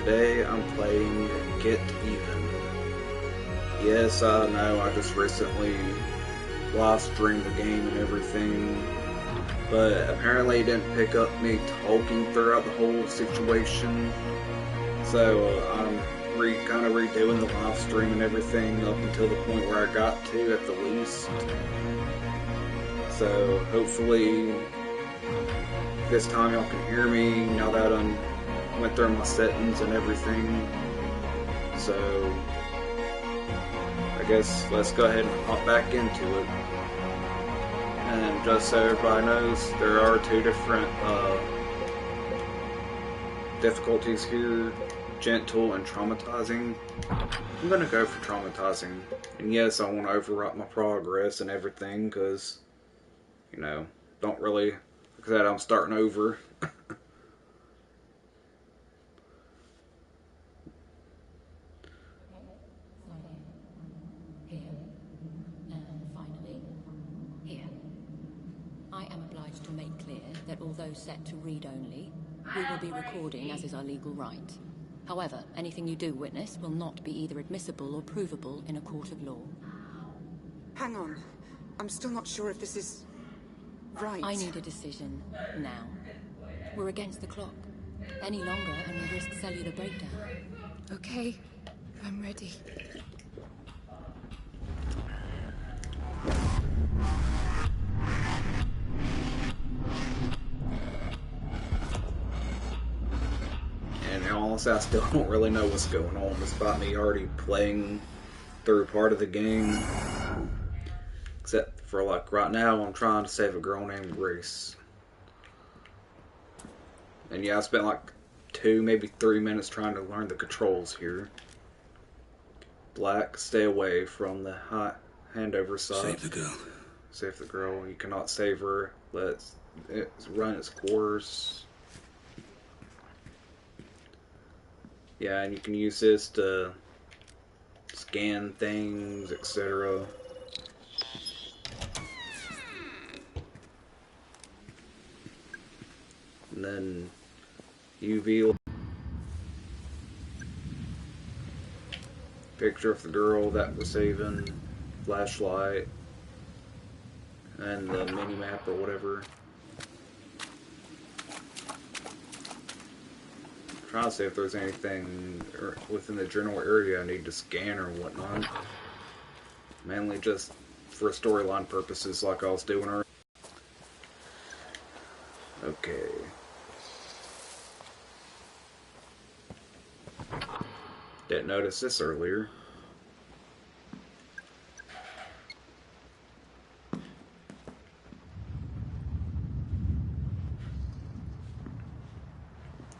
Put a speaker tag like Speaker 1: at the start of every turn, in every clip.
Speaker 1: today I'm playing Get Even. Yes, I know I just recently live streamed the game and everything, but apparently it didn't pick up me talking throughout the whole situation. So I'm kind of redoing the live stream and everything up until the point where I got to at the least. So hopefully this time y'all can hear me now that I went through my settings and everything. So I guess let's go ahead and hop back into it. And just so everybody knows, there are two different difficulties here, gentle and traumatizing. I'm gonna go for traumatizing. And yes, I want to overwrite my progress and everything because, you know, don't really, like I said, I'm starting over.
Speaker 2: I am obliged to make clear that although set to read only, we will be recording as is our legal right. However, anything you do witness will not be either admissible or provable in a court of law.
Speaker 3: Hang on. I'm still not sure if this is right.
Speaker 2: I need a decision now. We're against the clock. Any longer and we risk cellular breakdown.
Speaker 3: Okay, I'm ready.
Speaker 1: And honestly, I still don't really know what's going on despite me already playing through part of the game. Except for, like, right now, I'm trying to save a girl named Grace. And yeah, I spent like 2, maybe 3 minutes trying to learn the controls here. Black, stay away from the handover side.
Speaker 4: Save the girl.
Speaker 1: Save the girl. You cannot save her. Let's run its course. Yeah, and you can use this to scan things, etc. And then UV picture of the girl that we're saving, flashlight, and the mini map or whatever. I'm trying to see if there's anything within the general area I need to scan or whatnot. Mainly just for storyline purposes, like I was doing earlier. Okay. Didn't notice this earlier.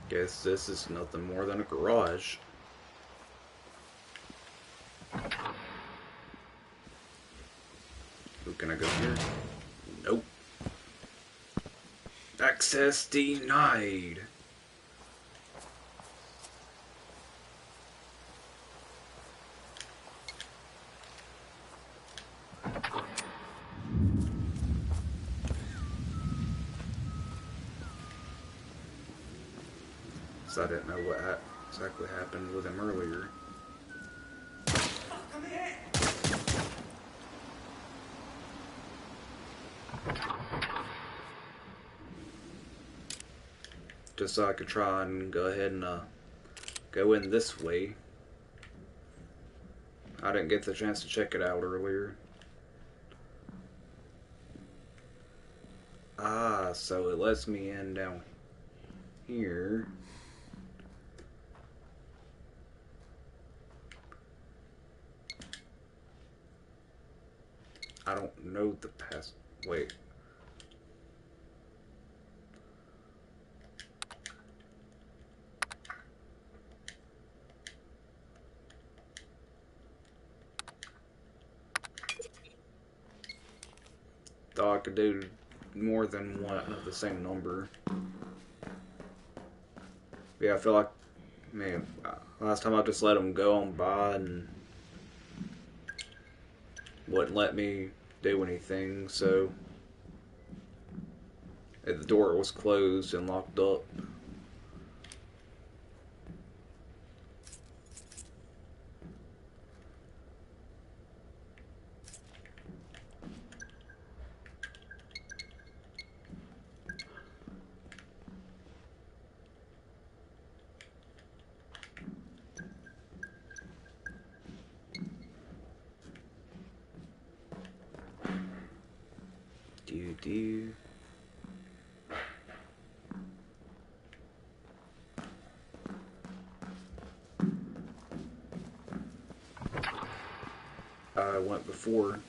Speaker 1: Guess this is nothing more than a garage. Ooh, can I go here? Nope. Access denied. So I didn't know what exactly happened with him earlier. Just so I could try and go ahead and go in this way. I didn't get the chance to check it out earlier. Ah, so it lets me in down here. I don't know the pass. Wait. Thought I could do more than one of the same number. Yeah, I feel like, man, last time I just let them go on by and wouldn't let me do anything, so the door was closed and locked up. do. I went before.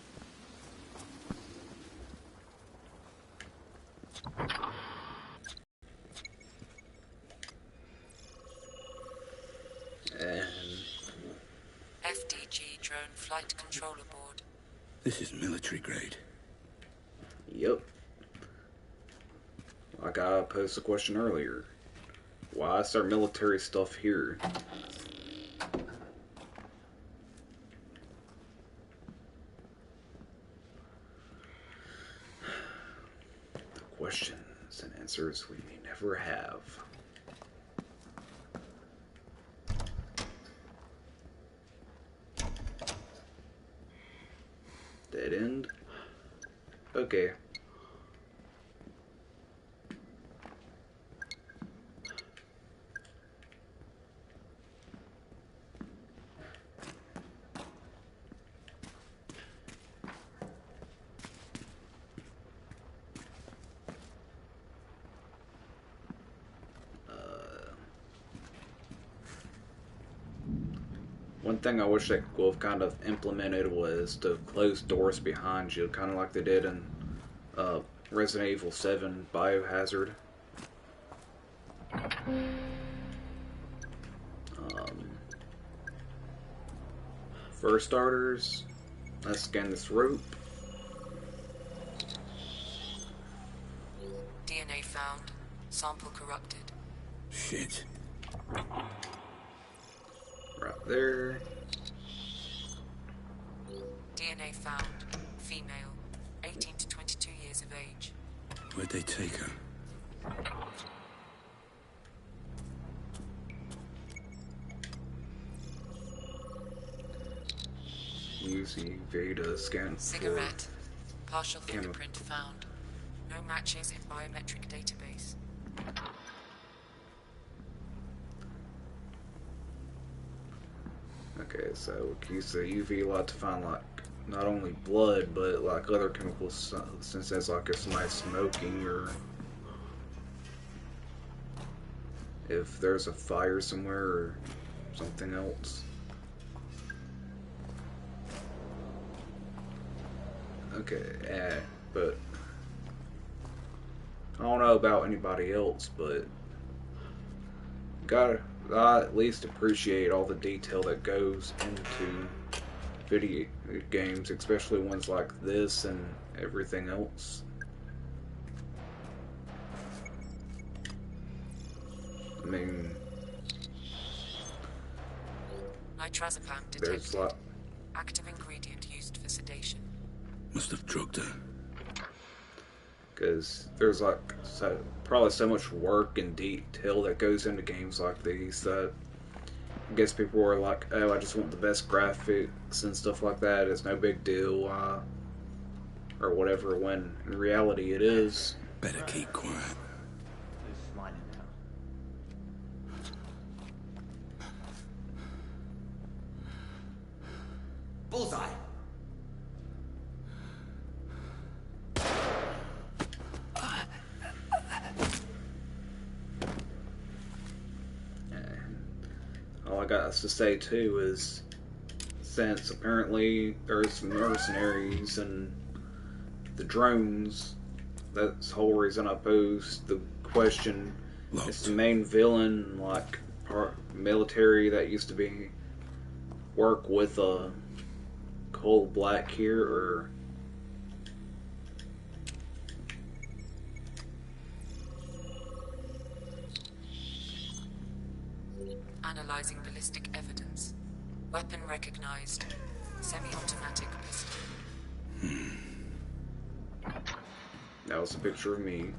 Speaker 1: And
Speaker 4: FDG drone flight controller board.
Speaker 5: This is military grade.
Speaker 1: yep. Like I posed the question earlier. Why is there military stuff here? Questions and answers we may never have. Dead end? Okay. One thing I wish they would have kind of implemented was to close doors behind you, kind of like they did in Resident Evil 7 Biohazard. For starters, let's scan this rope.
Speaker 4: DNA found. Sample corrupted.
Speaker 5: Shit.
Speaker 1: Right there.
Speaker 4: DNA found. Female. 18 to 22 years of age.
Speaker 5: Where'd they take her?
Speaker 1: UZ Veda scan for
Speaker 4: Cigarette. Partial
Speaker 1: Chemi-
Speaker 4: fingerprint found. No matches in biometric database.
Speaker 1: Okay, so we use the UV light to find like not only blood but like other chemicals, since that's like if somebody's smoking or if there's a fire somewhere or something else. Okay, but I don't know about anybody else, but I at least appreciate all the detail that goes into video games, especially ones like this and everything else. I mean,
Speaker 4: Nitrazepam
Speaker 1: there's
Speaker 4: detected.
Speaker 1: like
Speaker 4: Active ingredient used for sedation.
Speaker 5: Must have drugged her.
Speaker 1: because there's like probably so much work and detail that goes into games like these that I guess people are like, oh, I just want the best graphics and stuff like that. It's no big deal, or whatever. When in reality, it is.
Speaker 5: Better keep quiet.
Speaker 6: Who's smiling now? Bullseye!
Speaker 1: All I got to say too is, since apparently there's some mercenaries and the drones, that's the whole reason I posed the question.
Speaker 5: Locked.
Speaker 1: It's the main villain, like military that used to be work with Coal Black here, or
Speaker 4: Analyzing ballistic evidence. Weapon recognized. Semi-automatic pistol.
Speaker 1: that was a picture of me.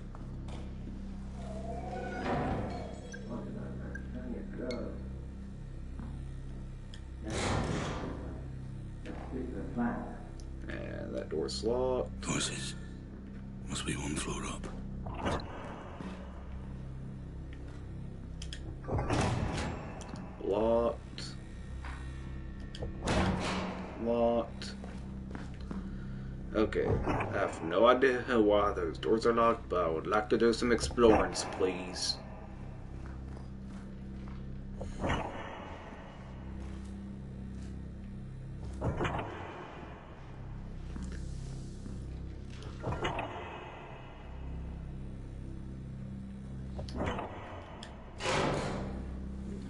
Speaker 1: And that door's locked.
Speaker 5: Horses. Must be one floor up.
Speaker 1: Locked. Locked. Okay, I have no idea why those doors are locked, but I would like to do some exploring, please.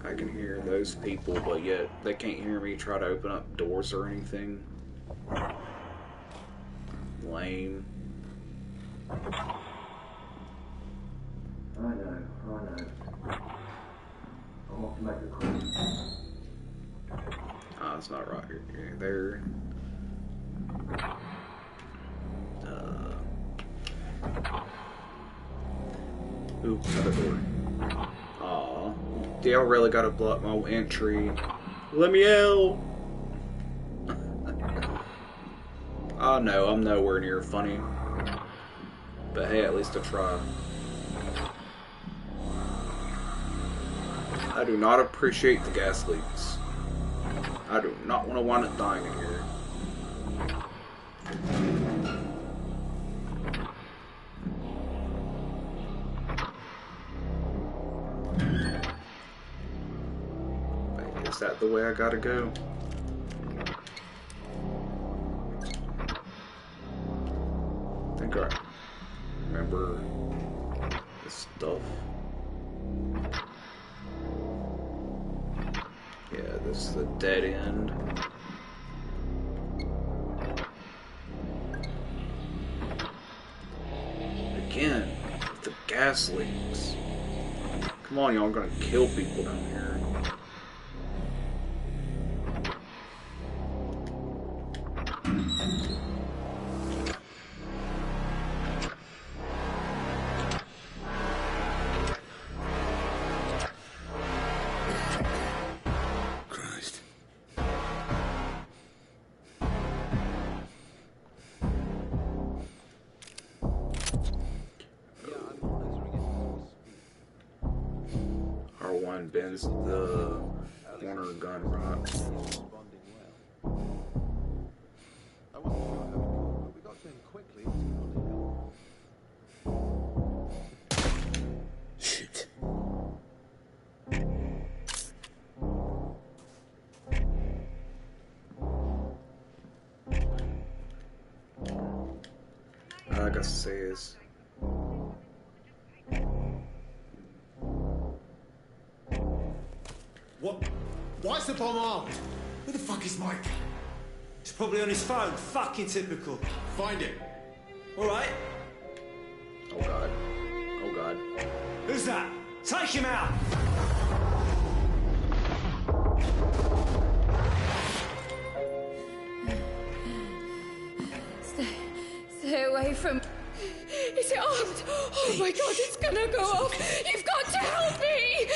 Speaker 1: I can hear those people, but yet they can't hear me try to open up doors or anything. Lame.
Speaker 7: I know. I want to make a call.
Speaker 1: Ah, it's not right here. There. Ooh, another door. Aw. Y'all really gotta block my entry. Let me out! Oh no, I'm nowhere near funny. But hey, at least I try. I do not appreciate the gas leaks. I do not want to wind up dying in here. Wait, is that the way I gotta go? I think I remember this stuff. Yeah, this is the dead end. Again, the gas leaks. Come on, y'all, I'm gonna kill people down here.
Speaker 5: Christ.
Speaker 1: R1 bends the corner gun right.
Speaker 5: Shit.
Speaker 1: All I gotta say is,
Speaker 8: What? Why is the bomb armed? Who the fuck is Mike?
Speaker 6: He's probably on his phone. Fucking typical.
Speaker 8: Find it.
Speaker 6: All right.
Speaker 1: oh god, oh god.
Speaker 6: Who's that? Take him out.
Speaker 9: Stay away from... Is it armed? Oh my god, it's gonna go off! You've got to help me!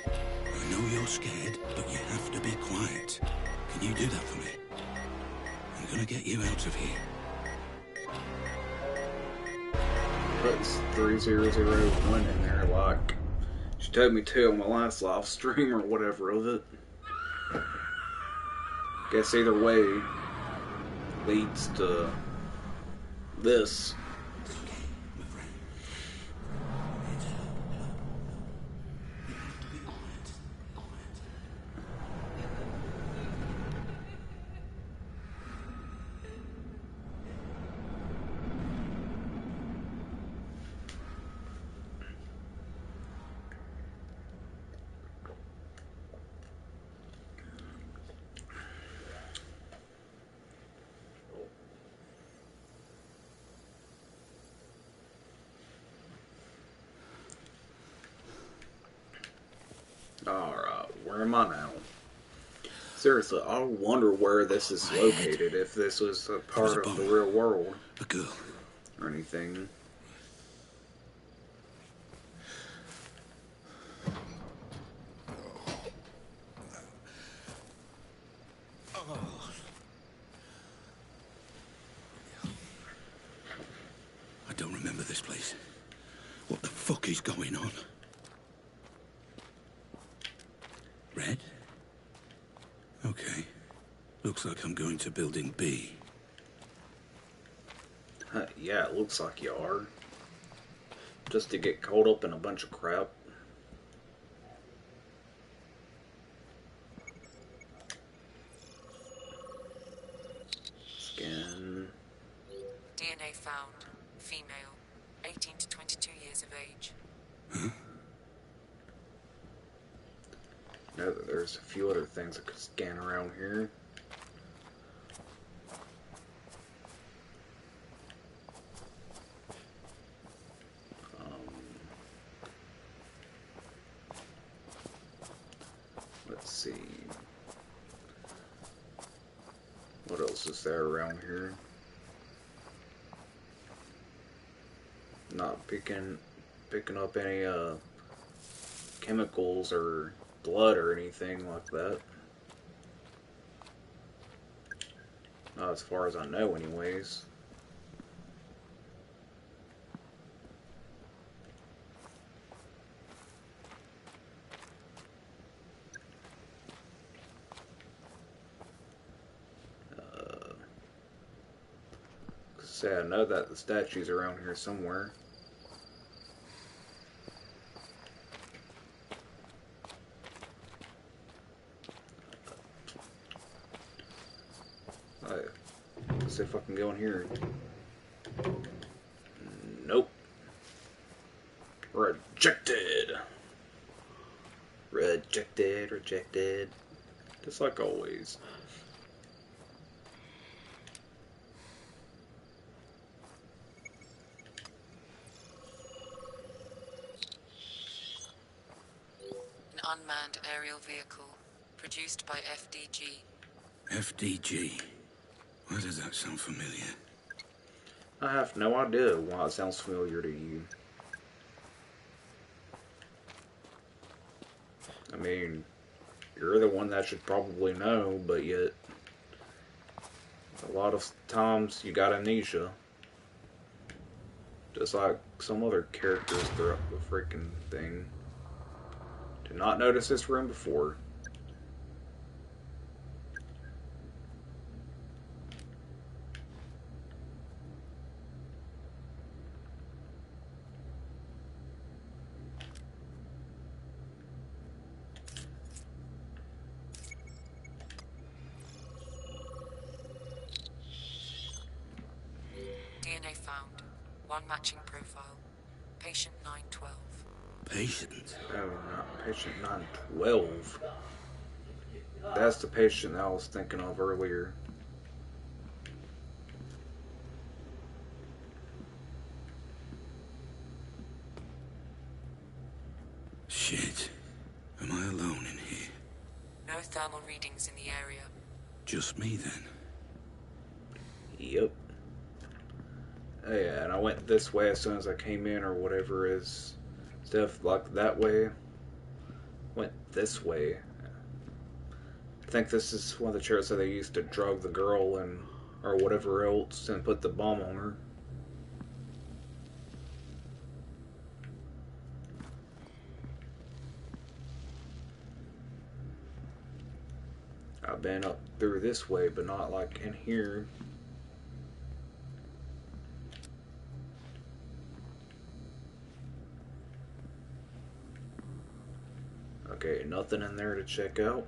Speaker 5: I know you're scared, but you have to be quiet. Can you do that for me? I'm gonna get you out of here.
Speaker 1: Puts 3001 in there like she told me to on my last live stream or whatever of it. Guess either way leads to this. Alright, where am I now? Seriously, I wonder where this is located, if this was a part of the real world
Speaker 5: A girl.
Speaker 1: or anything.
Speaker 5: I don't remember this place. What the fuck is going on? Red? Okay. Looks like I'm going to Building B.
Speaker 1: Yeah, it looks like you are. Just to get caught up in a bunch of crap. Scan.
Speaker 4: DNA found. Female. 18 to 22 years of age.
Speaker 5: Huh?
Speaker 1: Know that there's a few other things I could scan around here. Let's see. What else is there around here? Not picking up any chemicals or blood or anything like that. Not as far as I know, anyways. Say, I know that the statue's around here somewhere. Let's see if I can go in here. Nope. Rejected. Rejected. Just like always.
Speaker 4: An unmanned aerial vehicle, produced by FDG.
Speaker 5: FDG? Why does that sound familiar?
Speaker 1: I have no idea why it sounds familiar to you. I mean, you're the one that should probably know, but yet a lot of times you got amnesia. Just like some other characters throughout the freaking thing. Did not notice this room before.
Speaker 4: DNA found. One matching profile. Patient 912.
Speaker 5: Patient?
Speaker 1: Oh, not patient 912. That's the patient that I was thinking of earlier.
Speaker 5: Shit. Am I alone in here?
Speaker 4: No thermal readings in the area.
Speaker 5: Just me, then?
Speaker 1: Yep. Oh, yeah, and I went this way as soon as I came in, or whatever is stuff like that way. Went this way. I think this is one of the chairs that they used to drug the girl and or whatever else and put the bomb on her. I've been up through this way, but not like in here. Okay, nothing in there to check out.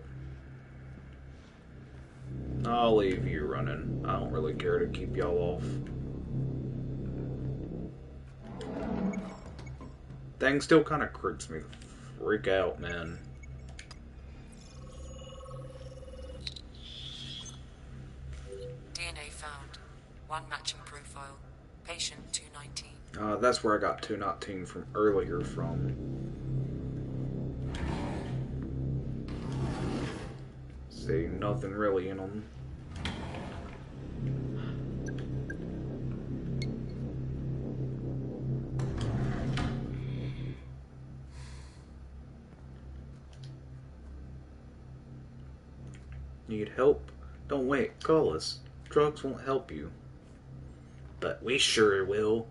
Speaker 1: I'll leave you running. I don't really care to keep y'all off. Thing still kind of creeps me the freak out, man.
Speaker 4: DNA found. One matching profile. Patient 219.
Speaker 1: That's where I got 219 from earlier from. See, nothing really in them. Need help? Don't wait, call us. Drugs won't help you. But we sure will,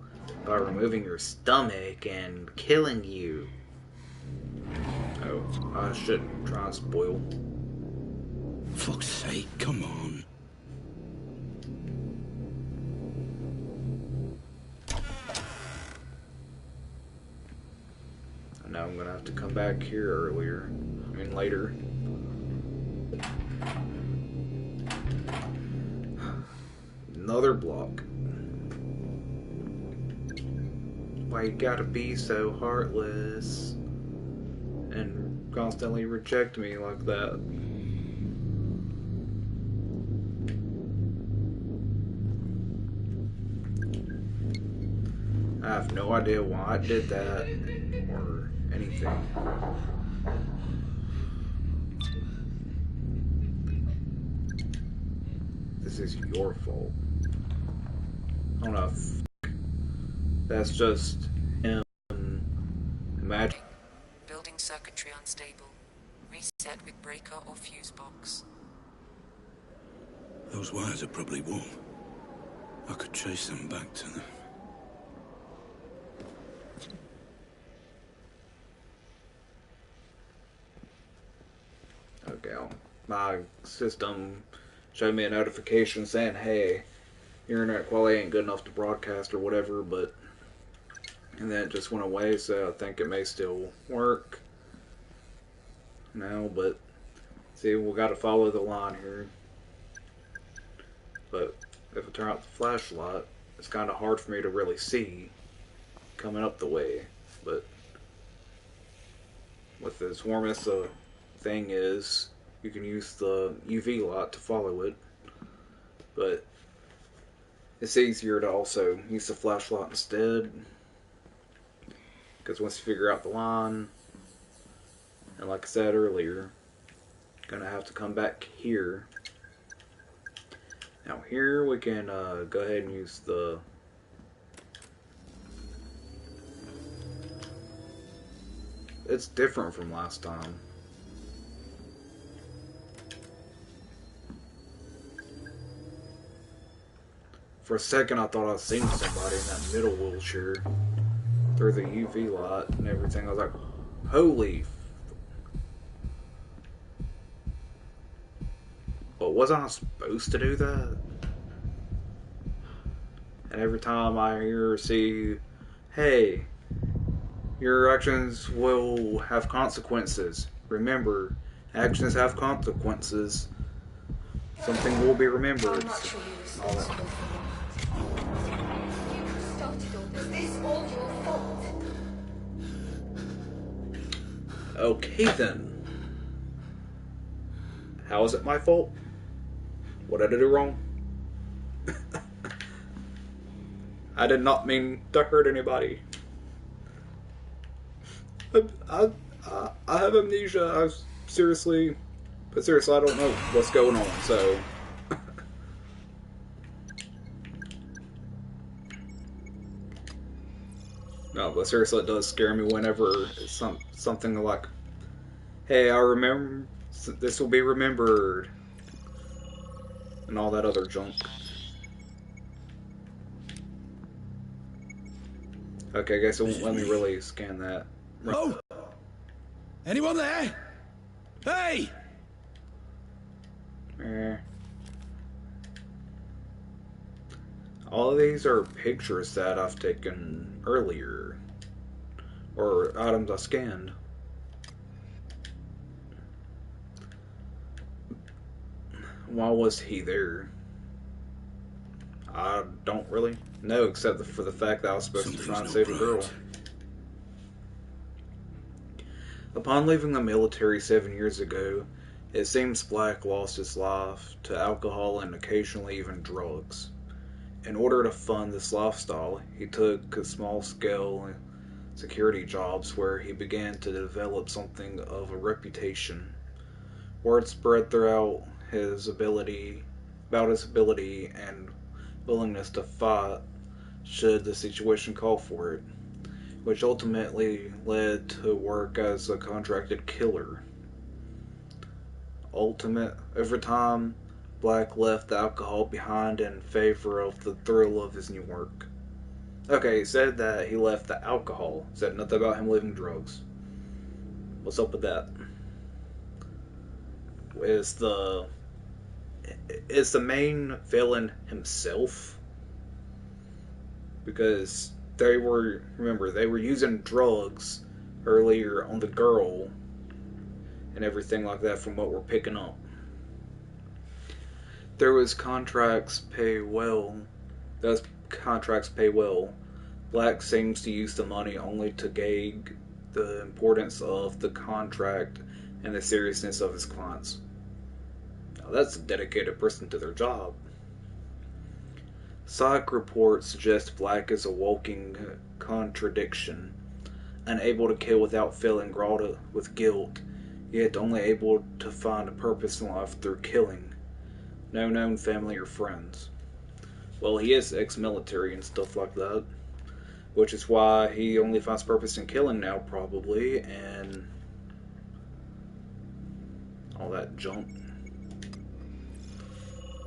Speaker 1: by removing your stomach and killing you. Oh, I shouldn't try and spoil.
Speaker 5: fuck's sake, come on.
Speaker 1: Now I'm gonna have to come back here earlier. I mean, later. Another block. Why you gotta be so heartless and constantly reject me like that? I have no idea why I did that or anything. This is your fault. I don't know if that's just him. Imagine.
Speaker 4: Building circuitry unstable. Reset with breaker or fuse box.
Speaker 5: Those wires are probably warm. I could trace them back to them.
Speaker 1: Okay, my system showed me a notification saying, hey, your internet quality ain't good enough to broadcast or whatever, but and then it just went away, so I think it may still work now, but see, we got to follow the line here. But if I turn out the flashlight, it's kind of hard for me to really see coming up the way, but with as warm as the thing is, you can use the UV light to follow it, but it's easier to also use the flashlight instead, because once you figure out the line, and like I said earlier, gonna have to come back here. Now here we can go ahead and use the it's different from last time. For a second I thought I seen somebody in that middle wheelchair through the UV light and everything. I was like, holy but wasn't I supposed to do that? And every time I hear or see, hey, your actions will have consequences. Remember, actions have consequences. Something will be remembered.
Speaker 9: I'm not sure you're responsible for that. You started all this. Is this all your fault?
Speaker 1: Okay then. How is it my fault? What did I do wrong? I did not mean to hurt anybody. I have amnesia. Seriously, I don't know what's going on, so. No, but seriously, it does scare me whenever it's something like, hey, I remember, this will be remembered, and all that other junk. Okay, I guess it won't let me really scan that.
Speaker 5: Oh! Anyone there? Hey!
Speaker 1: All of these are pictures that I've taken earlier, or items I scanned. Why was he there? I don't really know, except for the fact that I was supposed to try and save a girl. Upon leaving the military 7 years ago, it seems Black lost his life to alcohol and occasionally even drugs. In order to fund this lifestyle, he took small-scale security jobs where he began to develop something of a reputation. Word spread throughout about his ability and willingness to fight should the situation call for it, which ultimately led to work as a contracted killer. Over time, Black left the alcohol behind in favor of the thrill of his new work. Okay, he said that he left the alcohol. Said nothing about him leaving drugs. What's up with that? Is the is the main villain himself, because they were using drugs earlier on the girl and everything like that from what we're picking up. There was contracts pay well. Those contracts pay well. Black seems to use the money only to gauge the importance of the contract and the seriousness of his clients. Now, that's a dedicated person to their job. Psych reports suggest Black is a walking contradiction, unable to kill without feeling wrought with guilt, yet only able to find a purpose in life through killing. No known family or friends. Well, he is ex-military and stuff like that, which is why he only finds purpose in killing now, probably, and all that junk.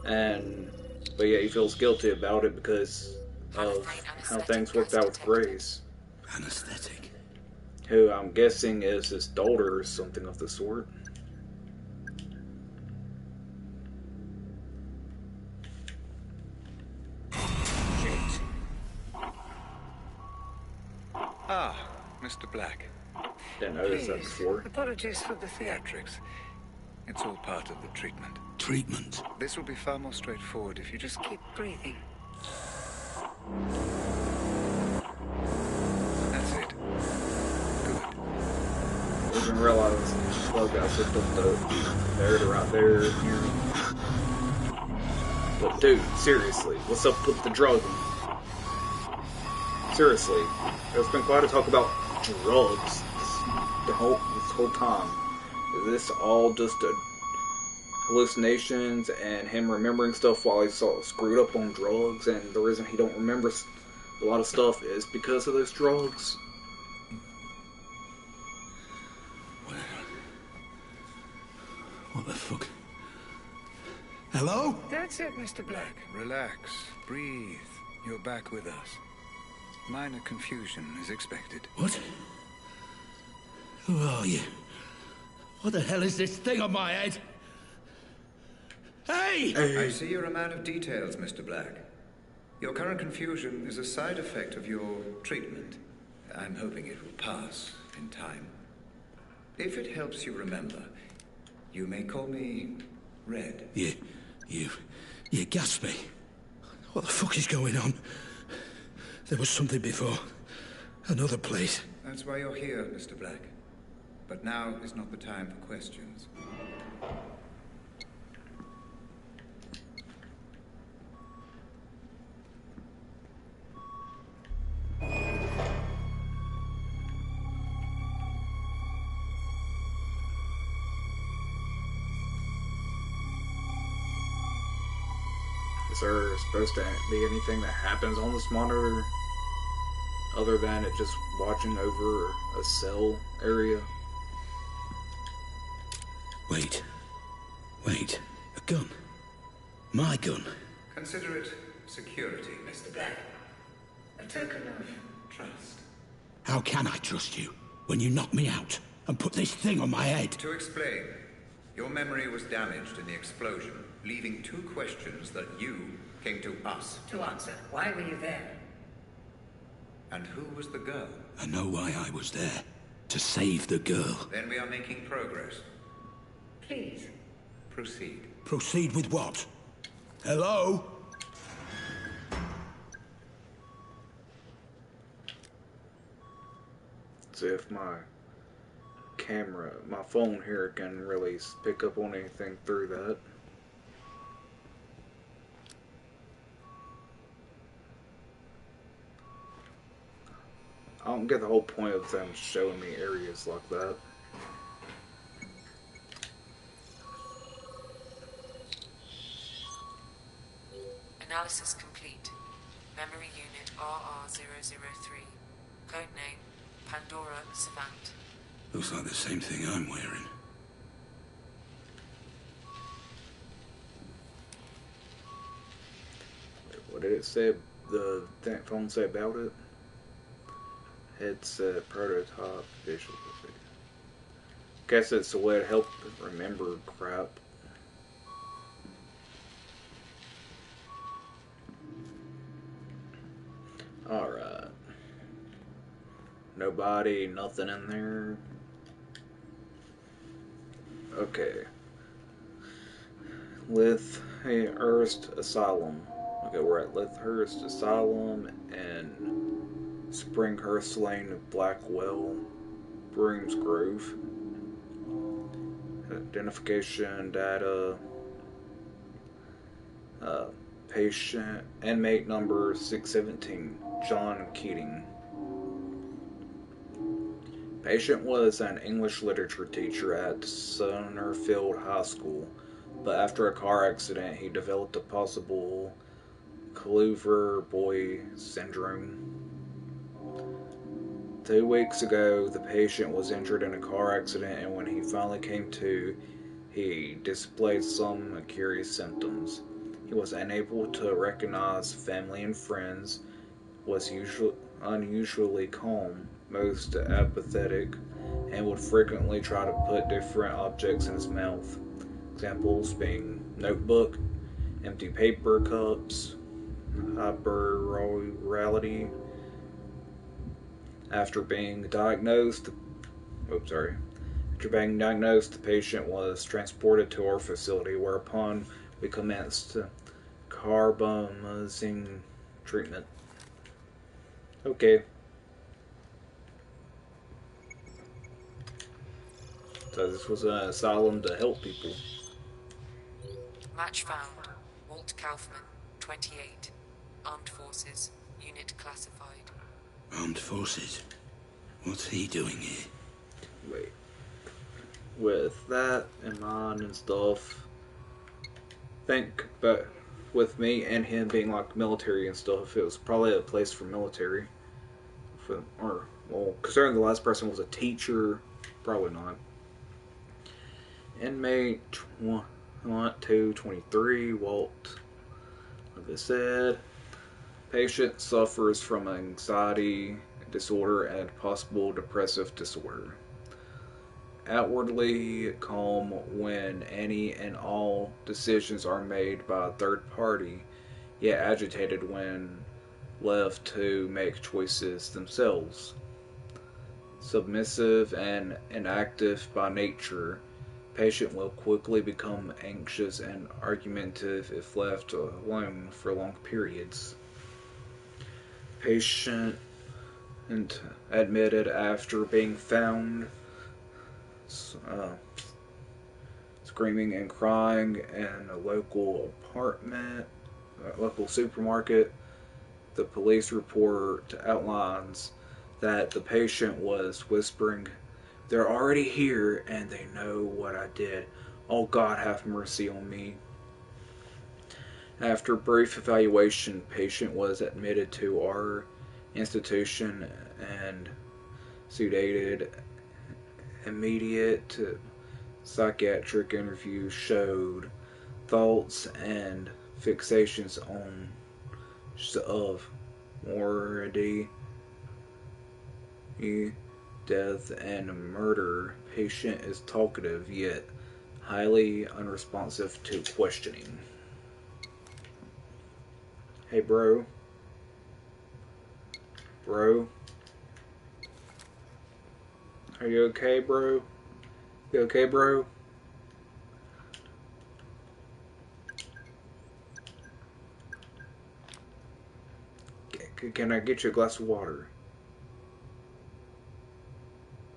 Speaker 1: But yeah, he feels guilty about it because of how things worked out with Grace.
Speaker 5: Anesthetic?
Speaker 1: Who I'm guessing is his daughter or something of the sort.
Speaker 10: Ah, Mr. Black.
Speaker 1: Didn't notice that before.
Speaker 10: Apologies for the theatrics. It's all part of the treatment.
Speaker 5: Treatment?
Speaker 10: This will be far more straightforward if you just keep breathing. That's it. Good.
Speaker 1: I didn't realize the plug got hooked up there to right there. But dude, seriously, what's up with the drug? Seriously, there's been quite a talk about drugs this whole time. Is this all just hallucinations and him remembering stuff while he's so screwed up on drugs, and the reason he don't remember a lot of stuff is because of those drugs?
Speaker 5: What the fuck? Hello?
Speaker 10: That's it, Mr. Black. Relax. Breathe. You're back with us. Minor confusion is expected.
Speaker 5: What? Who are you? What the hell is this thing on my head? Hey!
Speaker 10: I see you're a man of details, Mr. Black. Your current confusion is a side effect of your treatment. I'm hoping it will pass in time. If it helps you remember, you may call me Red.
Speaker 5: You gassed me. What the fuck is going on? There was something before. Another place.
Speaker 10: That's why you're here, Mr. Black. But now is not the time for questions.
Speaker 1: Is there supposed to be anything that happens on this monitor other than it just watching over a cell area?
Speaker 5: Wait. A gun? My gun?
Speaker 10: Consider it security, Mr. Black. A token of trust.
Speaker 5: How can I trust you when you knocked me out and put this thing on my head?
Speaker 10: To explain, your memory was damaged in the explosion, leaving two questions that you came to us
Speaker 11: to answer. Why were you there?
Speaker 10: And who was the girl?
Speaker 5: I know why I was there. To save the girl.
Speaker 10: Then we are making progress.
Speaker 11: Please.
Speaker 10: Proceed.
Speaker 5: Proceed with what? Hello?
Speaker 1: See if my phone here can really pick up on anything through that. I don't get the whole point of them showing me areas like that.
Speaker 4: Analysis complete. Memory unit RR003. Codename Pandora Savant.
Speaker 5: Looks like the same thing I'm wearing.
Speaker 1: What did it say? The phone say about it? Headset, prototype, visual. Guess it's a way to help remember crap. Nobody, nothing in there. Okay. Lythhurst Asylum. Okay, we're at Lythhurst Asylum and Springhurst Lane, Blackwell, Broomsgrove. Identification data. Patient, inmate number 617, John Keating. Patient was an English literature teacher at Summerfield High School, but after a car accident, he developed a possible Kluver-Boy syndrome. 2 weeks ago, the patient was injured in a car accident, and when he finally came to, he displayed some curious symptoms. He was unable to recognize family and friends, was unusually calm, most apathetic, and would frequently try to put different objects in his mouth. Examples being notebook, empty paper cups, hyperorality. After being diagnosed, the patient was transported to our facility, whereupon we commenced carbamazine treatment. Okay. So this was an asylum to help people.
Speaker 4: Match found. Walt Kaufman, 28. Armed Forces. Unit classified.
Speaker 5: Armed Forces? What's he doing here?
Speaker 1: Wait. With that in mind and stuff, think, but with me and him being like military and stuff, it was probably a place for military. Considering the last person was a teacher, probably not. Inmate 223, Walt. Like I said, patient suffers from anxiety disorder and possible depressive disorder. Outwardly calm when any and all decisions are made by a third party, yet agitated when left to make choices themselves. Submissive and inactive by nature, patient will quickly become anxious and argumentative if left alone for long periods. Patient admitted after being found screaming and crying in a local supermarket. The police report outlines that the patient was whispering, "They're already here and they know what I did. Oh God, have mercy on me." After brief evaluation, patient was admitted to our institution and sedated. Immediate psychiatric interview showed thoughts and fixations of mortality, death, and murder. Patient is talkative yet highly unresponsive to questioning. Hey, bro. Bro? Are you okay, bro? You okay, bro? Can I get you a glass of water?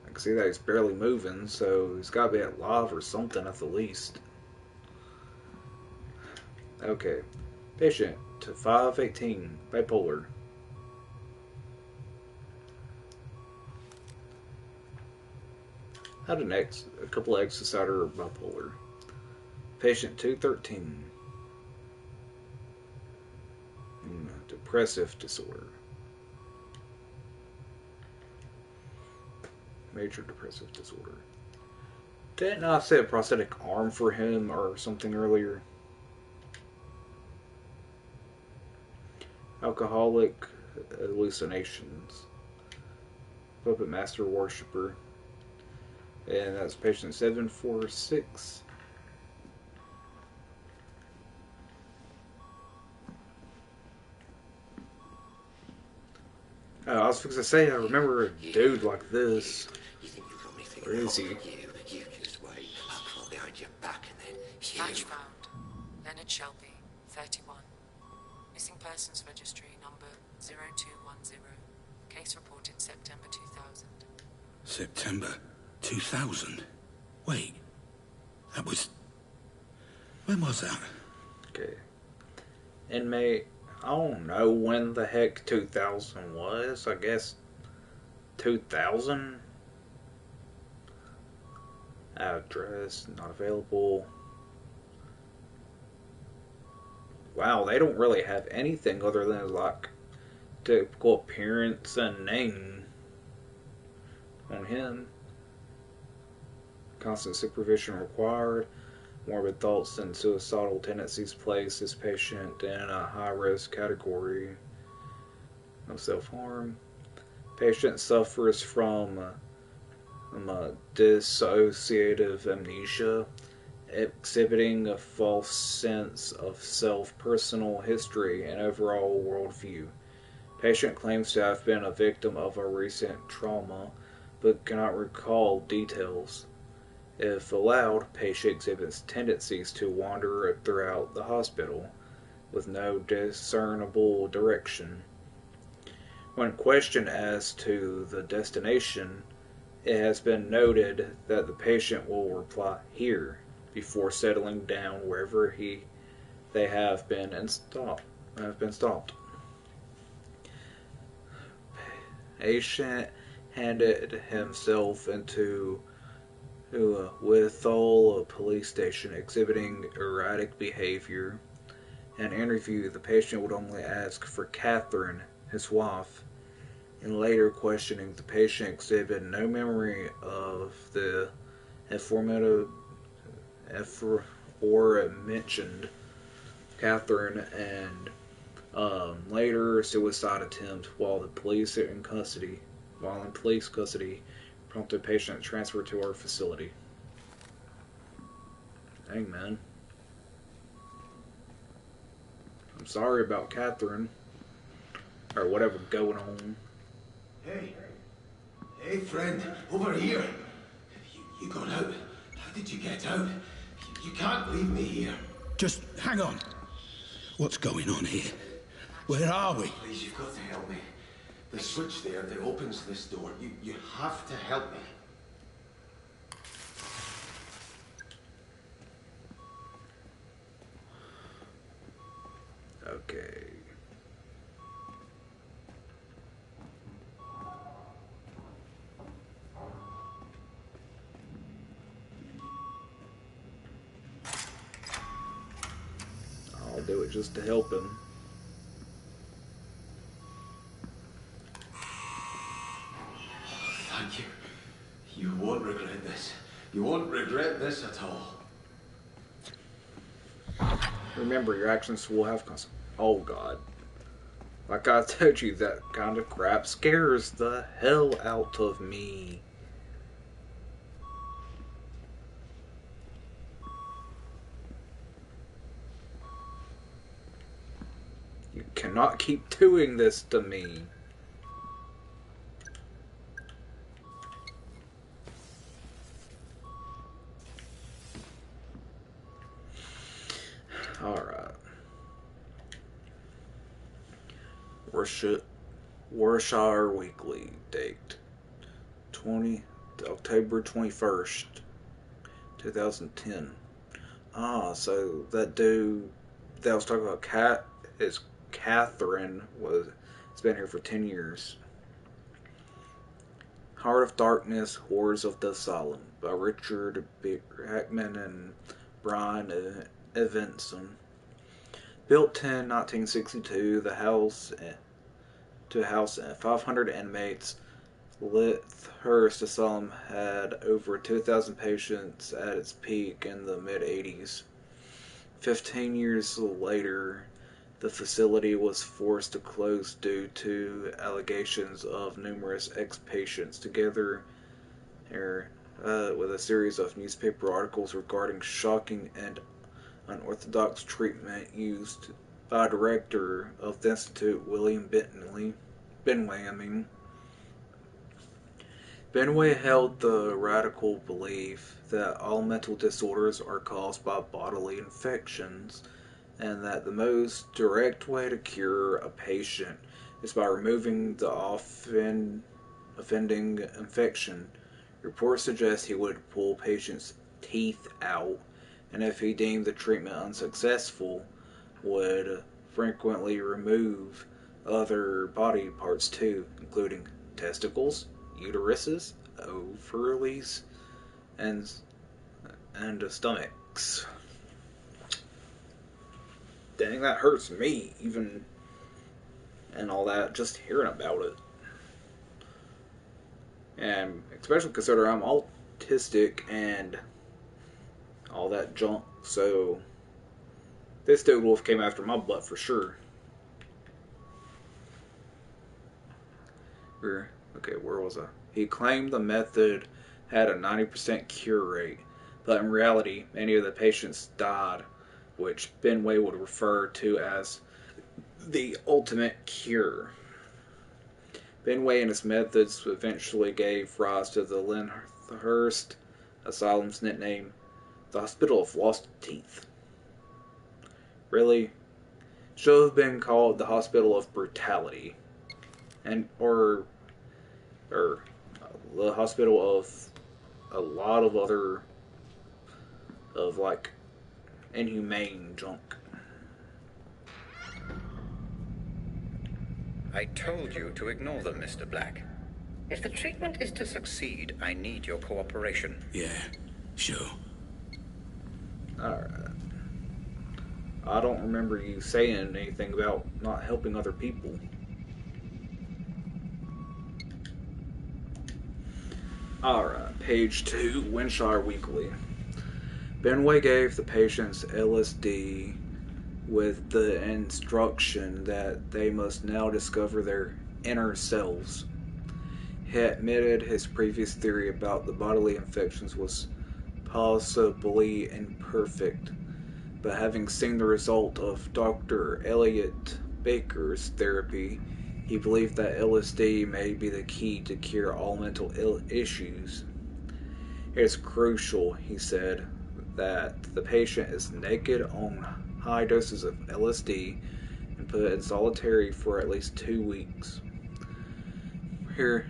Speaker 1: I can see that he's barely moving, so he's got to be alive or something at the least. Okay. Patient to 518, bipolar. Had a couple of X's out are bipolar. Patient 213. Depressive disorder. Major depressive disorder. Didn't I say a prosthetic arm for him or something earlier? Alcoholic hallucinations. Puppet master worshiper. And that's patient 746. I was supposed to say, I remember a dude like this. Where is he?
Speaker 12: You just wait. I'll crawl behind your back and then
Speaker 4: Match found. Leonard Shelby, 31. Missing persons registry number 0210. Case reported September 2000.
Speaker 5: September 2000? Wait. That was... When was that?
Speaker 1: Okay. Inmate, I don't know when the heck 2000 was. I guess 2000? Address not available. Wow, they don't really have anything other than like typical appearance and name on him. Constant supervision required. Morbid thoughts and suicidal tendencies place this patient in a high-risk category. No self-harm. Patient suffers from dissociative amnesia, exhibiting a false sense of self, personal history, and overall worldview. Patient claims to have been a victim of a recent trauma, but cannot recall details. If allowed, patient exhibits tendencies to wander throughout the hospital, with no discernible direction. When questioned as to the destination, it has been noted that the patient will reply "here" before settling down wherever they have been stopped. Patient handed himself into Withal, a police station, exhibiting erratic behavior. In an interview, the patient would only ask for Catherine, his wife. In later questioning, the patient exhibited no memory of the aforementioned Catherine and later suicide attempt while in police custody prompted patient transfer to our facility. Dang, man. I'm sorry about Catherine. Or whatever going on.
Speaker 8: Hey, friend, over here. You got out. How did you get out? You can't leave me here.
Speaker 5: Just hang on. What's going on here? Where are we?
Speaker 8: Please, you've got to help me. The switch there that opens this door. You have to help me.
Speaker 1: Okay. I'll do it just to help him.
Speaker 8: Thank you. You won't regret this. You won't regret this at all.
Speaker 1: Remember, your actions will have consequences. Oh god. Like I told you, that kind of crap scares the hell out of me. You cannot keep doing this to me. Alright. Warshire Weekly. Date October 21st, 2010. So that dude that was talking about is Catherine. It's been here for 10 years. Heart of Darkness, Horrors of the Asylum by Richard Hackman and Brian Evenson. Built in 1962, the house to house 500 inmates, Lythurst Asylum had over 2,000 patients at its peak in the mid-80s. 15 years later, the facility was forced to close due to allegations of numerous ex-patients, together with a series of newspaper articles regarding shocking and unorthodox treatment used by director of the Institute, William Benway. Benway held the radical belief that all mental disorders are caused by bodily infections, and that the most direct way to cure a patient is by removing the offending infection. Reports suggest he would pull patients' teeth out, and if he deemed the treatment unsuccessful, would frequently remove other body parts too, including testicles, uteruses, ovaries, and stomachs. Dang, that hurts me, even, and all that, just hearing about it. And especially considering I'm autistic and all that junk, so this dude wolf came after my butt for sure. Okay, where was I? He claimed the method had a 90% cure rate, but in reality, many of the patients died, which Benway would refer to as the ultimate cure. Benway and his methods eventually gave rise to the Lyndhurst Asylum's nickname, the Hospital of Lost Teeth. Really, should have been called the Hospital of Brutality, and or the Hospital of a lot of other of like inhumane junk.
Speaker 10: I told you to ignore them, Mr. Black. If the treatment is to succeed, I need your cooperation.
Speaker 5: Yeah, sure.
Speaker 1: Alright. I don't remember you saying anything about not helping other people. Alright, page 2, Winshire Weekly. Benway gave the patients LSD with the instruction that they must now discover their inner selves. He admitted his previous theory about the bodily infections was possibly imperfect, but having seen the result of Dr. Elliot Baker's therapy, he believed that LSD may be the key to cure all mental issues. It is crucial, he said, that the patient is naked on high doses of LSD and put in solitary for at least 2 weeks. Here,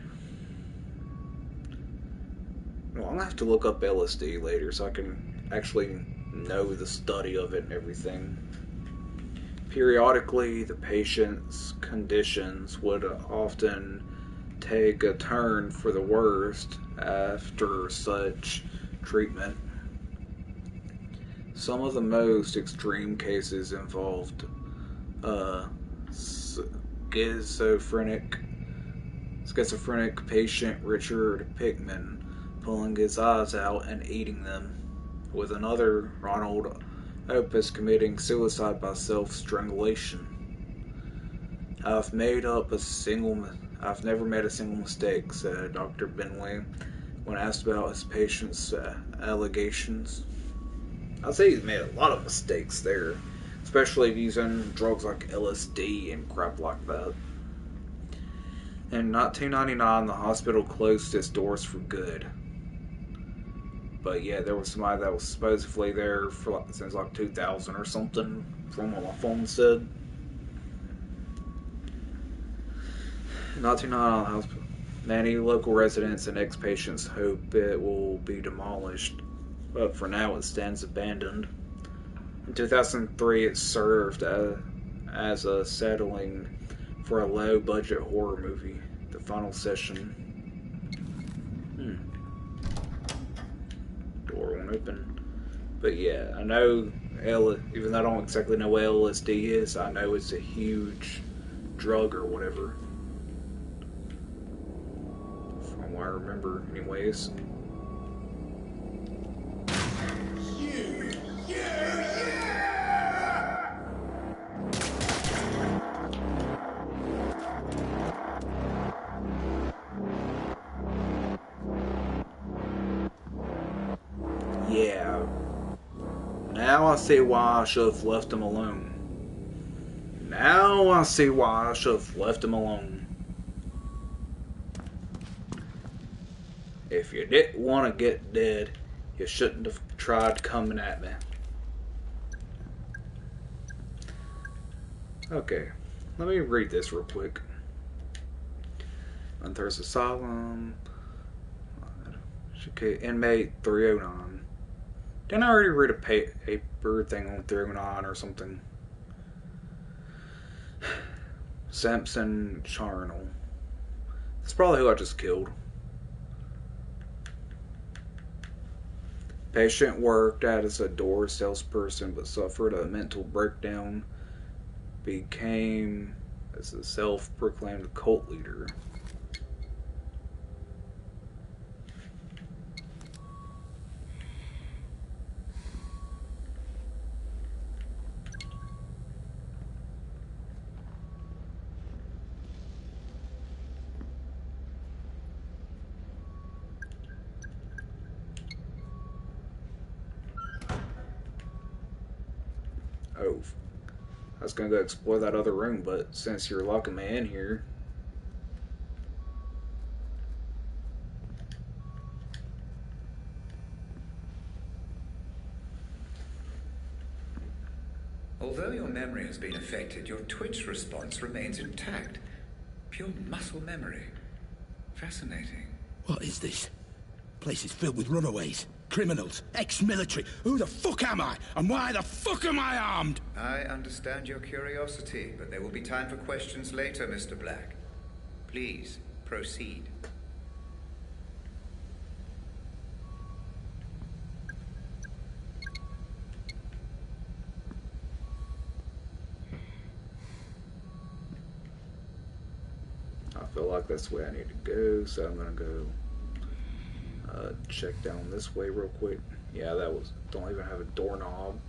Speaker 1: well, I'm gonna have to look up LSD later so I can actually know the study of it and everything. Periodically, the patient's conditions would often take a turn for the worst after such treatment. Some of the most extreme cases involved schizophrenic patient Richard Pickman pulling his eyes out and eating them, with another, Ronald Opus, committing suicide by self-strangulation. I've never made a single mistake, said Dr. Benway when asked about his patient's allegations. I'd say he's made a lot of mistakes there, especially using drugs like LSD and crap like that. In 1999, the hospital closed its doors for good. But yeah, there was somebody that was supposedly there for since like 2000 or something, from what my phone said. 1999 hospital. Many local residents and ex-patients hope it will be demolished, but for now it stands abandoned. In 2003, it served as a settling for a low-budget horror movie, The Final Session. Door won't open. But yeah, I know, even though I don't exactly know what LSD is, I know it's a huge drug or whatever. From what I remember, anyways. Yeah. Now I see why I should have left him alone. Now I see why I should have left him alone. If you didn't want to get dead, you shouldn't have tried coming at me. Okay, let me read this real quick. Unthar's Asylum. Okay, inmate 309. Didn't I already read a paper thing on 309 or something? Samson Charnel. That's probably who I just killed. Patient worked as a door salesperson but suffered a mental breakdown. Became as a self-proclaimed cult leader. Oh, I was gonna go explore that other room, but since you're locking me in here.
Speaker 10: Although your memory has been affected, your twitch response remains intact. Pure muscle memory. Fascinating.
Speaker 5: What is this? Place is filled with runaways, criminals, ex-military. Who the fuck am I? And why the fuck am I armed?
Speaker 10: I understand your curiosity, but there will be time for questions later, Mr. Black. Please, proceed.
Speaker 1: I feel like that's the way I need to go, so I'm gonna go check down this way real quick. Yeah, that was, don't even have a doorknob.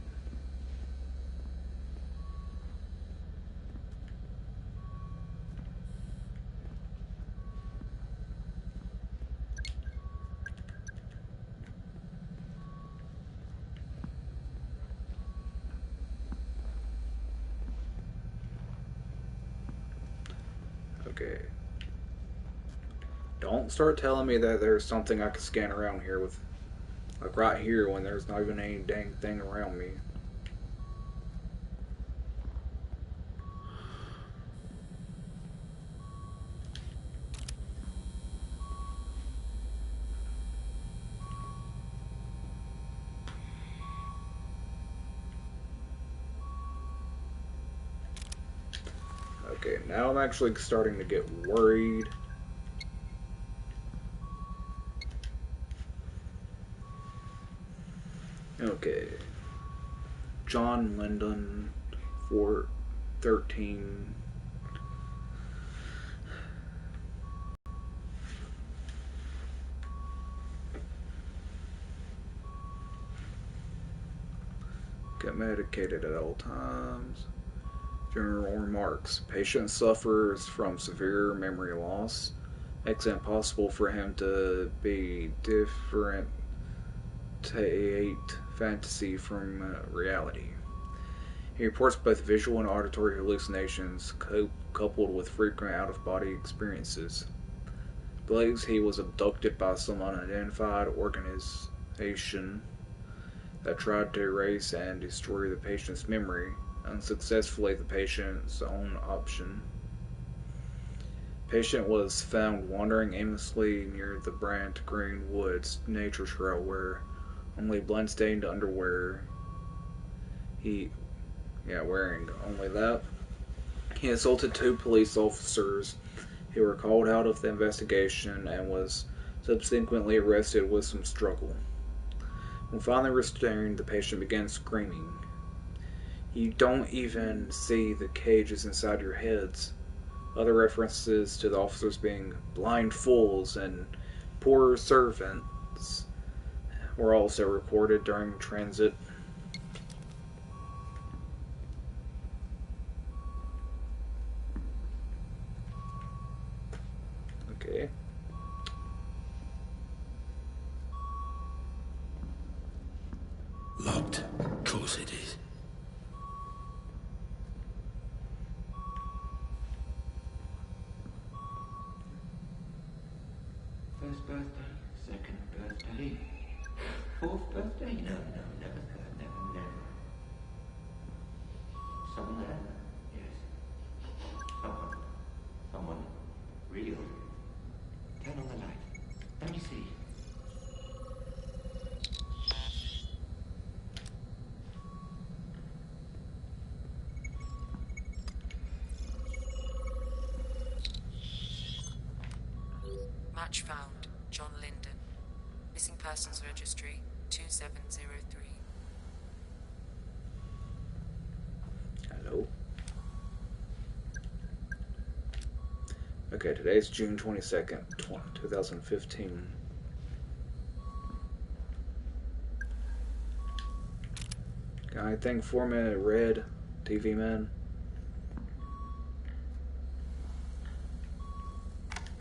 Speaker 1: Okay. Don't start telling me that there's something I can scan around here with, like right here, when there's not even any dang thing around me. Okay, now I'm actually starting to get worried. Okay. John Lyndon, 413. Get medicated at all times. General remarks. Patient suffers from severe memory loss. Makes it impossible for him to be differentiate fantasy from reality. He reports both visual and auditory hallucinations coupled with frequent out-of-body experiences. Believes he was abducted by some unidentified organization that tried to erase and destroy the patient's memory, unsuccessfully the patient's own option. Patient was found wandering aimlessly near the Brant Green Woods nature trail where only blood-stained underwear. Wearing only that. He assaulted 2 police officers who were called out of the investigation and was subsequently arrested with some struggle. When finally restrained, the patient began screaming. You don't even see the cages inside your heads. Other references to the officers being blind fools and poor servants were also recorded during transit. Okay.
Speaker 5: Locked. Of course it is.
Speaker 7: First birthday, second
Speaker 12: 4th birthday? No, never, never. Someone there? Yes. Someone real. Turn on the light. Let me see.
Speaker 4: Match found. John Linden. Missing persons registry 2703.
Speaker 1: Hello. Okay, today's June 22nd, 2015. Got anything for me, Red TV man?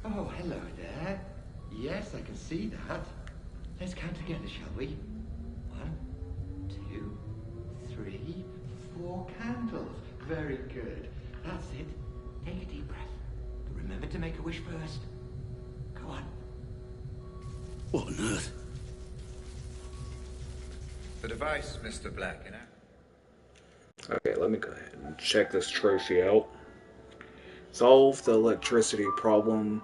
Speaker 12: Oh, hello there. Yes, I can see that. Let's count together, shall we? 1, 2, 3, 4 candles. Very good. That's it. Take a deep breath. But remember to make a wish first. Go on.
Speaker 5: What on earth?
Speaker 10: The device, Mr. Black, you know?
Speaker 1: Okay, let me go ahead and check this trophy out. Solve the electricity problem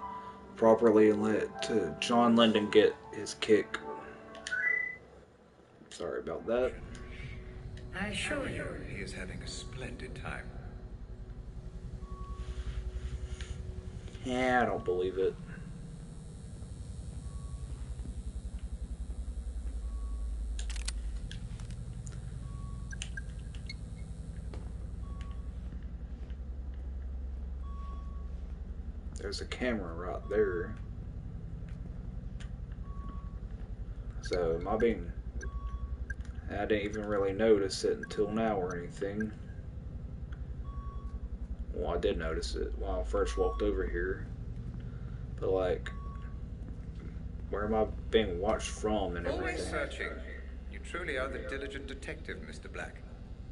Speaker 1: properly and let John Linden get his kick. Sorry about that.
Speaker 11: I assure you,
Speaker 10: He is having a splendid time.
Speaker 1: Yeah, I don't believe it. There's a camera right there. So, am I being... I didn't even really notice it until now or anything. Well, I did notice it when I first walked over here. But, like, where am I being watched from and
Speaker 10: Always
Speaker 1: everything?
Speaker 10: searching. You truly are the diligent detective, Mr. Black.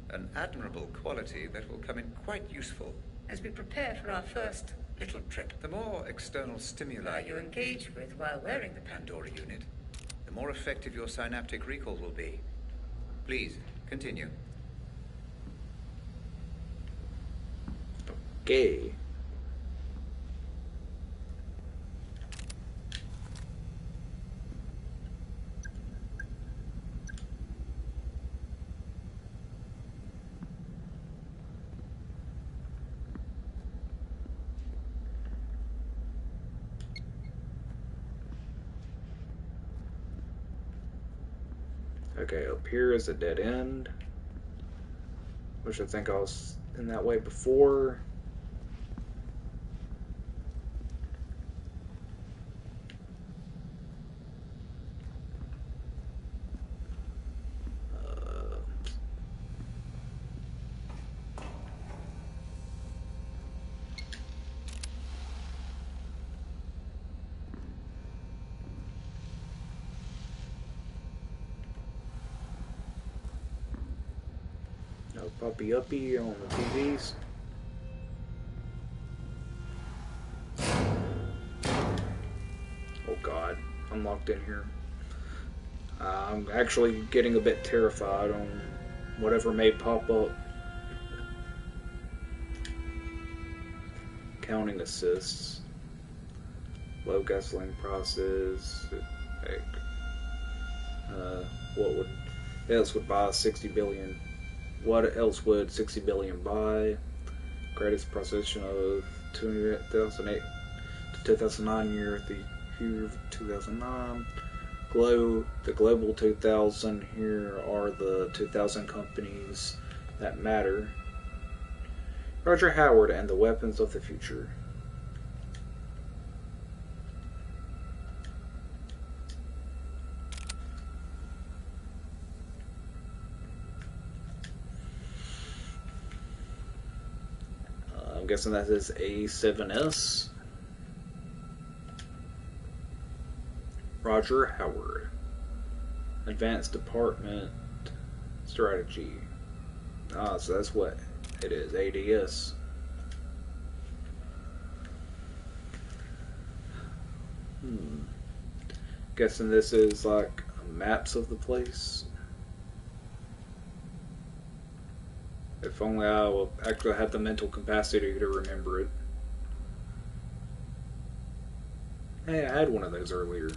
Speaker 10: An admirable quality that will come in quite useful
Speaker 11: as we prepare for our first little trip
Speaker 10: The more external stimuli
Speaker 11: you engage with while wearing the Pandora
Speaker 10: unit, the more effective your synaptic recall will be. Please, continue.
Speaker 1: Okay. Okay, up here is a dead end, which I think I was in that way before. No puppy uppy on the TVs. Oh god, I'm locked in here. I'm actually getting a bit terrified on whatever may pop up. Counting assists. Low gasoline prices. Like, what else would buy 60 billion? What else would 60 billion buy? Greatest procession of 2008 to 2009 year, the year of 2009. The global 2000, here are the 2000 companies that matter. Roger Howard and the weapons of the future. I'm guessing that is A7S. Roger Howard. Advanced Department Strategy. Ah, so that's what it is, ADS. Guessing this is like maps of the place. If only I would actually have the mental capacity to remember it. Hey, I had one of those earlier.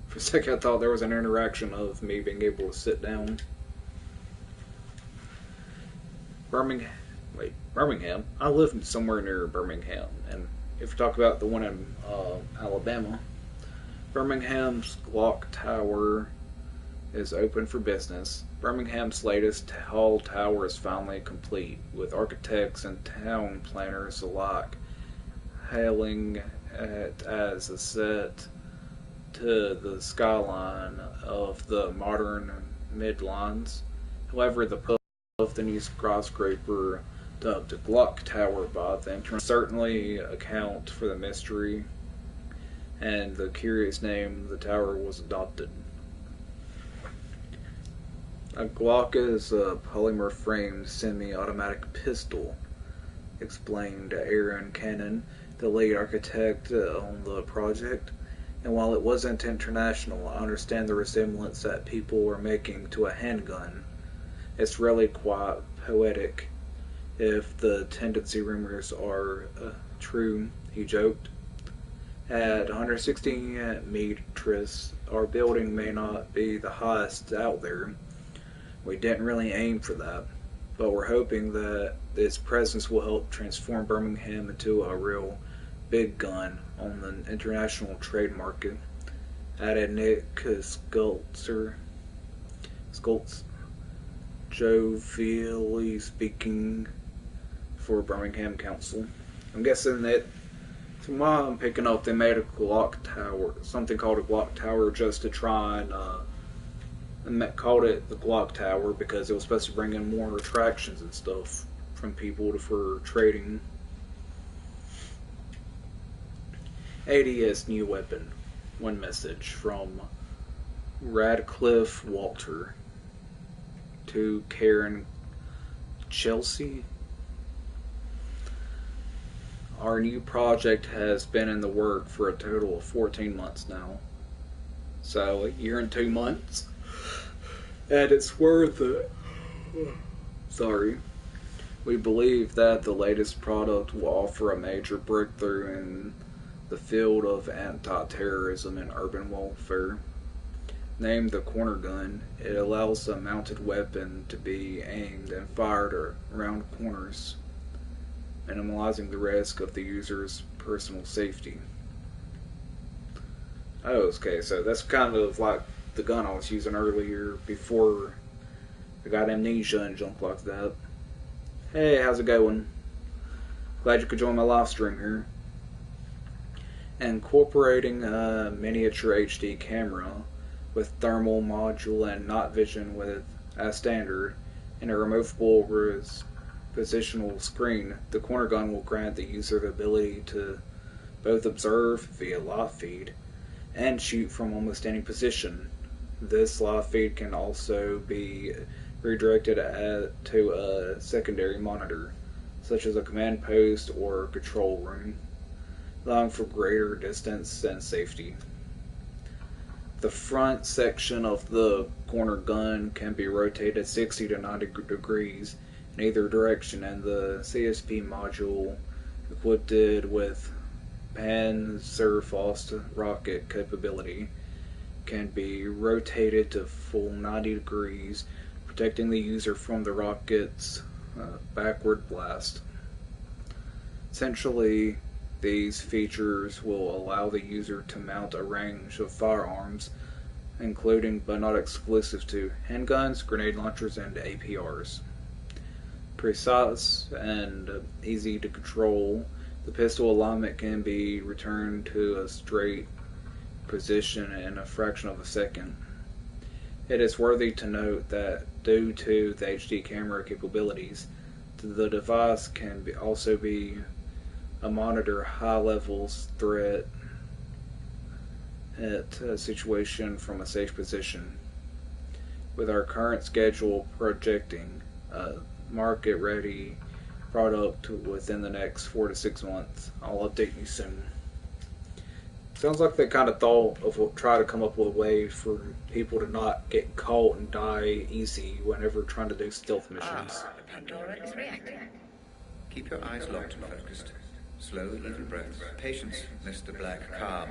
Speaker 1: For a second I thought there was an interaction of me being able to sit down. Birmingham. I lived somewhere near Birmingham, and if you talk about the one in Alabama, Birmingham's clock tower is open for business. Birmingham's latest tall tower is finally complete, with architects and town planners alike hailing it as a set to the skyline of the modern Midlands. However, the of the new skyscraper dubbed the Glock Tower by them certainly account for the mystery and the curious name the tower was adopted. A Glock is a polymer-framed semi-automatic pistol, explained Aaron Cannon, the lead architect on the project. And while it wasn't international, I understand the resemblance that people are making to a handgun. It's really quite poetic, if the tendency rumors are true, he joked. At 160 meters, our building may not be the highest out there. We didn't really aim for that, but we're hoping that its presence will help transform Birmingham into a real big gun on the international trade market, added Nick Skultz, jovially speaking for Birmingham Council. I'm guessing that from what I'm picking up, they made a Glock Tower, something called a Glock Tower, just to try and called it the Glock Tower because it was supposed to bring in more attractions and stuff from people for trading. ADS new weapon. One message from Radcliffe Walter to Karen Chelsea. Our new project has been in the work for a total of 14 months now. So, a year and 2 months. And it's worth it. Sorry. We believe that the latest product will offer a major breakthrough in the field of anti-terrorism and urban warfare. Named the corner gun, it allows a mounted weapon to be aimed and fired around corners, minimizing the risk of the user's personal safety. Oh, okay, so that's kind of like the gun I was using earlier before I got amnesia and junk like that. Hey, how's it going? Glad you could join my live stream here. Incorporating a miniature HD camera with thermal module and night vision with as standard and a removable positional screen, the corner gun will grant the user the ability to both observe via live feed and shoot from almost any position. This live feed can also be redirected to a secondary monitor, such as a command post or control room, allowing for greater distance and safety. The front section of the corner gun can be rotated 60 to 90 degrees in either direction, and the CSP module, equipped with Panzerfaust rocket capability, can be rotated to full 90 degrees, protecting the user from the rocket's backward blast. Essentially, these features will allow the user to mount a range of firearms, including but not exclusive to handguns, grenade launchers, and APRs. Precise and easy to control, the pistol alignment can be returned to a straight position in a fraction of a second. It is worthy to note that due to the HD camera capabilities, the device can also be a monitor high-level threat at a situation from a safe position. With our current schedule projecting a market-ready product within the next 4 to 6 months. I'll update you soon. Sounds like they kind of thought of try to come up with a way for people to not get caught and die easy whenever trying to do stealth missions.
Speaker 11: The Pandora is reacting.
Speaker 10: Keep your eyes locked and focused. Slow, even breaths. Patience, Mr. Black. Calm.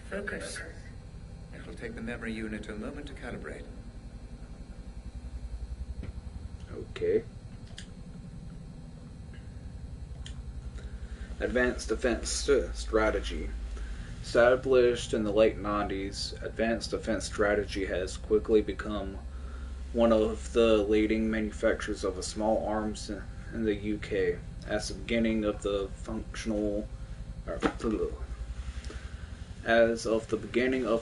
Speaker 11: Focus.
Speaker 10: It will take the memory unit a moment to calibrate.
Speaker 1: Okay. Advanced Defense Strategy. Established in the late 90s, Advanced Defense Strategy has quickly become one of the leading manufacturers of small arms in the UK. As the beginning of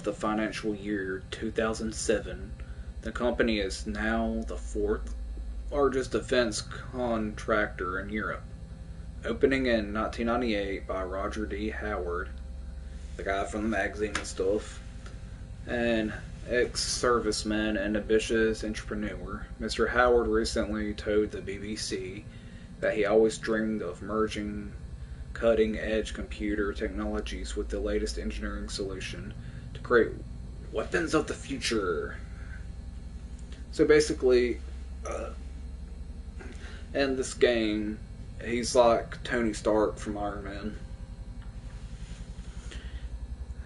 Speaker 1: the financial year 2007, the company is now the fourth largest defense contractor in Europe. Opening in 1998 by Roger D. Howard, the guy from the magazine and stuff, an ex-serviceman and ambitious entrepreneur, Mr. Howard recently told the BBC that he always dreamed of merging cutting-edge computer technologies with the latest engineering solution to create weapons of the future. So basically, in this game, he's like Tony Stark from Iron Man.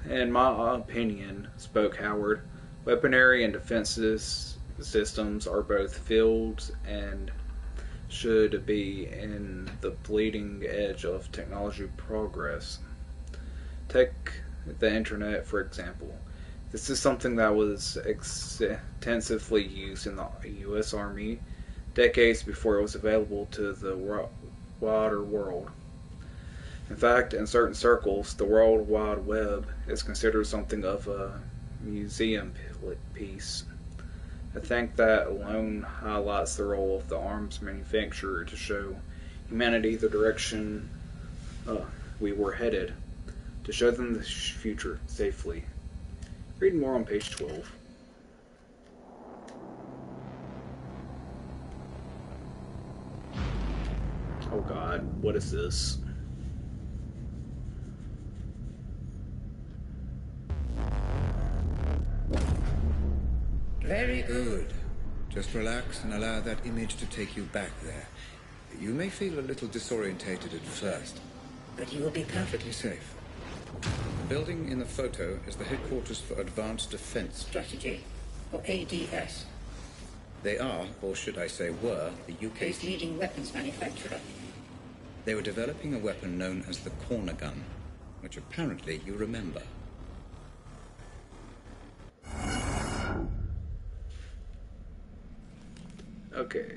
Speaker 1: In my opinion, spoke Howard, weaponry and defenses systems are both fields and should be in the bleeding edge of technology progress. Take the internet, for example. This is something that was extensively used in the U.S. Army decades before it was available to the wider world. In fact, in certain circles, the World Wide Web is considered something of a museum piece. I think that alone highlights the role of the arms manufacturer to show humanity the direction we were headed, to show them the future safely. Read more on page 12. Oh God, what is this?
Speaker 11: Very
Speaker 10: good. Just relax and allow that image to take you back there. You may feel a little disorientated at first,
Speaker 11: but you will be perfectly safe.
Speaker 10: The building in the photo is the headquarters for Advanced Defense
Speaker 11: Strategy, or ADS.
Speaker 10: They are, or should I say were, the UK's
Speaker 11: leading weapons manufacturer.
Speaker 10: They were developing a weapon known as the corner gun, which apparently you remember.
Speaker 1: Okay.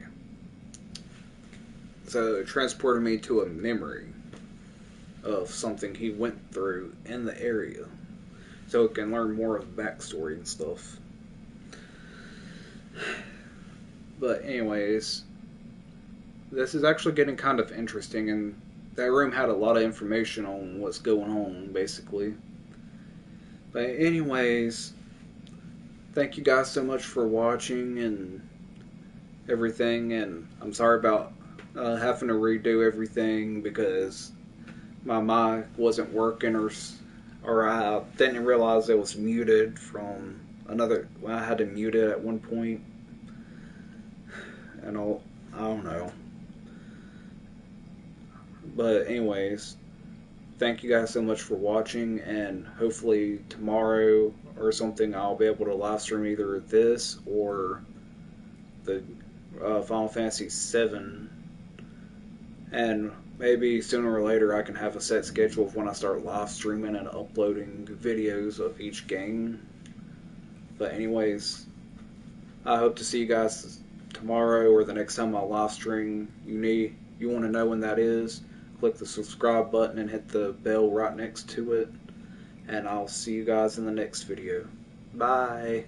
Speaker 1: So it transported me to a memory of something he went through in the area, so it can learn more of the backstory and stuff. But anyways, this is actually getting kind of interesting, and that room had a lot of information on what's going on, basically. But anyways, thank you guys so much for watching and everything, and I'm sorry about having to redo everything because my mic wasn't working, or I didn't realize it was muted from another. Well, I had to mute it at one point, and I don't know. But anyways, thank you guys so much for watching, and hopefully tomorrow or something I'll be able to live stream either this or the Final Fantasy VII, and maybe sooner or later I can have a set schedule of when I start live streaming and uploading videos of each game. But anyways, I hope to see you guys tomorrow or the next time I live stream. You want to know when that is, click the subscribe button and hit the bell right next to it, and I'll see you guys in the next video. Bye.